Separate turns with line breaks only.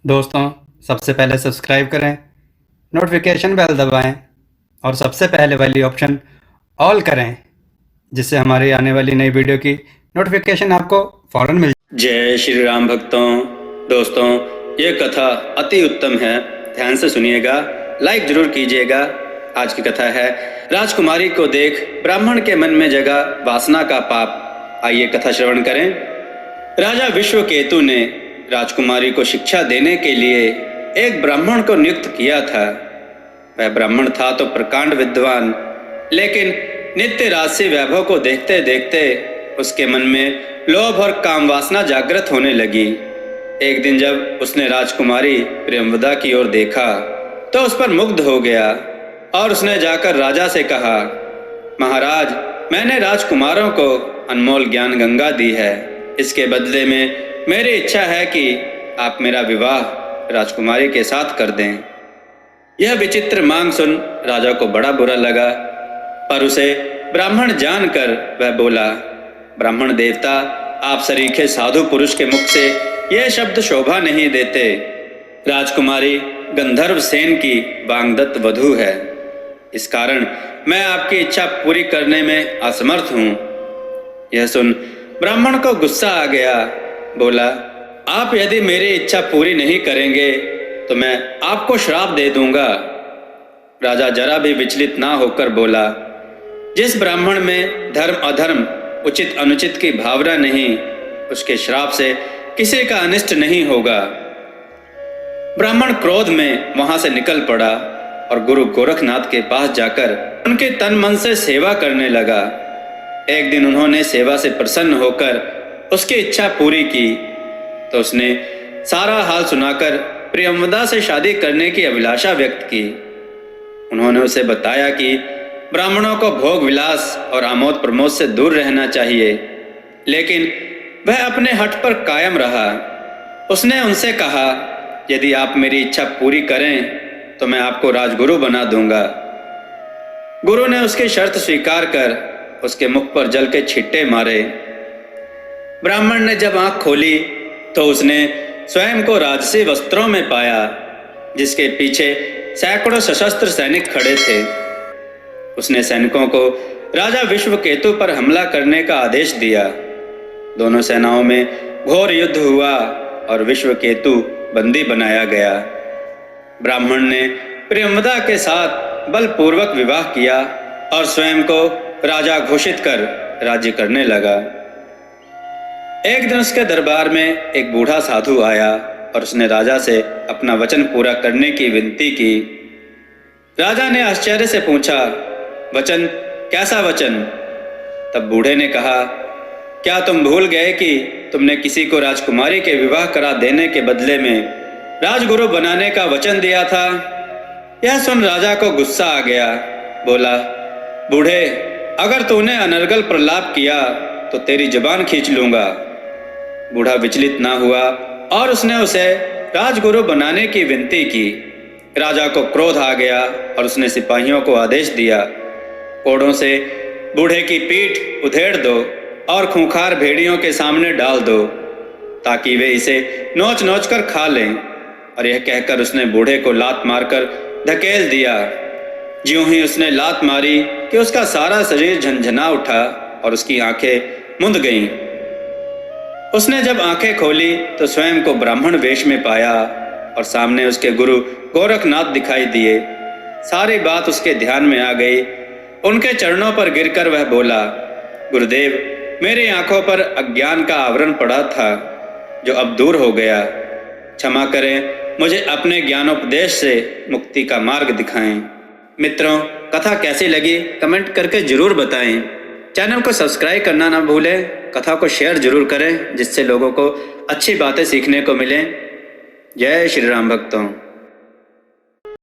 दोस्तों, सबसे पहले सब्सक्राइब करें, नोटिफिकेशन बेल दबाएं और सबसे पहले वाली ऑप्शन ऑल करें, जिससे हमारी आने वाली नई वीडियो की नोटिफिकेशन आपको फौरन मिल जाए।
जय श्री राम भक्तों। दोस्तों, ये कथा अति उत्तम है, ध्यान से सुनिएगा, लाइक जरूर कीजिएगा। आज की कथा है राजकुमारी को देख ब्राह्मण के मन में जगा वासना का पाप। आइए कथा श्रवण करें। राजा विश्वकेतु ने राजकुमारी को शिक्षा देने के लिए एक ब्राह्मण को नियुक्त किया था। वह ब्राह्मण था तो प्रकांड विद्वान, लेकिन नित्य राजसी वैभव को देखते देखते उसके मन में लोभ और काम वासना जागृत होने लगी। एक दिन जब उसने राजकुमारी प्रियंवदा की ओर देखा तो उस पर मुग्ध हो गया और उसने जाकर राजा से कहा, महाराज, मैंने राजकुमारों को अनमोल ज्ञान गंगा दी है। इसके बदले में मेरी इच्छा है कि आप मेरा विवाह राजकुमारी के साथ कर दें। यह विचित्र मांग सुन राजा को बड़ा बुरा लगा, पर उसे ब्राह्मण जानकर वह बोला, ब्राह्मण देवता, आप सरीखे साधु पुरुष के मुख से यह शब्द शोभा नहीं देते। राजकुमारी गंधर्व सेन की वांगदत्त वधू है, इस कारण मैं आपकी इच्छा पूरी करने में असमर्थ हूँ। यह सुन ब्राह्मण को गुस्सा आ गया, बोला, आप यदि मेरी इच्छा पूरी नहीं करेंगे तो मैं आपको श्राप दे दूंगा। राजा जरा भी विचलित ना होकर बोला, जिस ब्राह्मण में धर्म अधर्म उचित अनुचित की भावना नहीं, उसके श्राप से किसी का अनिष्ट नहीं होगा। ब्राह्मण क्रोध में वहां से निकल पड़ा और गुरु गोरखनाथ के पास जाकर उनके तन मन से सेवा करने लगा। एक दिन उन्होंने सेवा से प्रसन्न होकर उसकी इच्छा पूरी की तो उसने सारा हाल सुनाकर प्रियंवदा से शादी करने की अभिलाषा व्यक्त की। उन्होंने उसे बताया कि ब्राह्मणों को भोग विलास और आमोद प्रमोद से दूर रहना चाहिए, लेकिन वह अपने हठ पर कायम रहा। उसने उनसे कहा, यदि आप मेरी इच्छा पूरी करें तो मैं आपको राजगुरु बना दूंगा। गुरु ने उसकी शर्त स्वीकार कर उसके मुख पर जल के छिट्टे मारे। ब्राह्मण ने जब आंख खोली तो उसने स्वयं को राजसी वस्त्रों में पाया, जिसके पीछे सैकड़ों सशस्त्र सैनिक खड़े थे। उसने सैनिकों को राजा विश्वकेतु पर हमला करने का आदेश दिया। दोनों सेनाओं में घोर युद्ध हुआ और विश्वकेतु बंदी बनाया गया। ब्राह्मण ने प्रियंवदा के साथ बलपूर्वक विवाह किया और स्वयं को राजा घोषित कर राज्य करने लगा। एक दिन उसके दरबार में एक बूढ़ा साधु आया और उसने राजा से अपना वचन पूरा करने की विनती की। राजा ने आश्चर्य से पूछा, वचन? कैसा वचन? तब बूढ़े ने कहा, क्या तुम भूल गए कि तुमने किसी को राजकुमारी के विवाह करा देने के बदले में राजगुरु बनाने का वचन दिया था? यह सुन राजा को गुस्सा आ गया, बोला, बूढ़े, अगर तूने अनर्गल प्रलाप किया तो तेरी जुबान खींच लूंगा। बूढ़ा विचलित ना हुआ और उसने उसे राजगुरु बनाने की विनती की। राजा को क्रोध आ गया और उसने सिपाहियों को आदेश दिया, कोड़ों से बूढ़े की पीठ उधेड़ दो और खूंखार भेड़ियों के सामने डाल दो, ताकि वे इसे नोच नोच कर खा लें। और यह कहकर उसने बूढ़े को लात मारकर धकेल दिया। ज्यों ही उसने लात मारी कि उसका सारा शरीर झंझना उठा और उसकी आंखें मुंद गईं। उसने जब आंखें खोली तो स्वयं को ब्राह्मण वेश में पाया और सामने उसके गुरु गोरखनाथ दिखाई दिए। सारी बात उसके ध्यान में आ गई। उनके चरणों पर गिरकर वह बोला, गुरुदेव, मेरी आंखों पर अज्ञान का आवरण पड़ा था, जो अब दूर हो गया। क्षमा करें, मुझे अपने ज्ञानोपदेश से मुक्ति का मार्ग दिखाएं। मित्रों, कथा कैसी लगी कमेंट करके जरूर बताएं। चैनल को सब्सक्राइब करना ना भूलें। कथा को शेयर जरूर करें, जिससे लोगों को अच्छी बातें सीखने को मिलें। जय श्री राम भक्तों।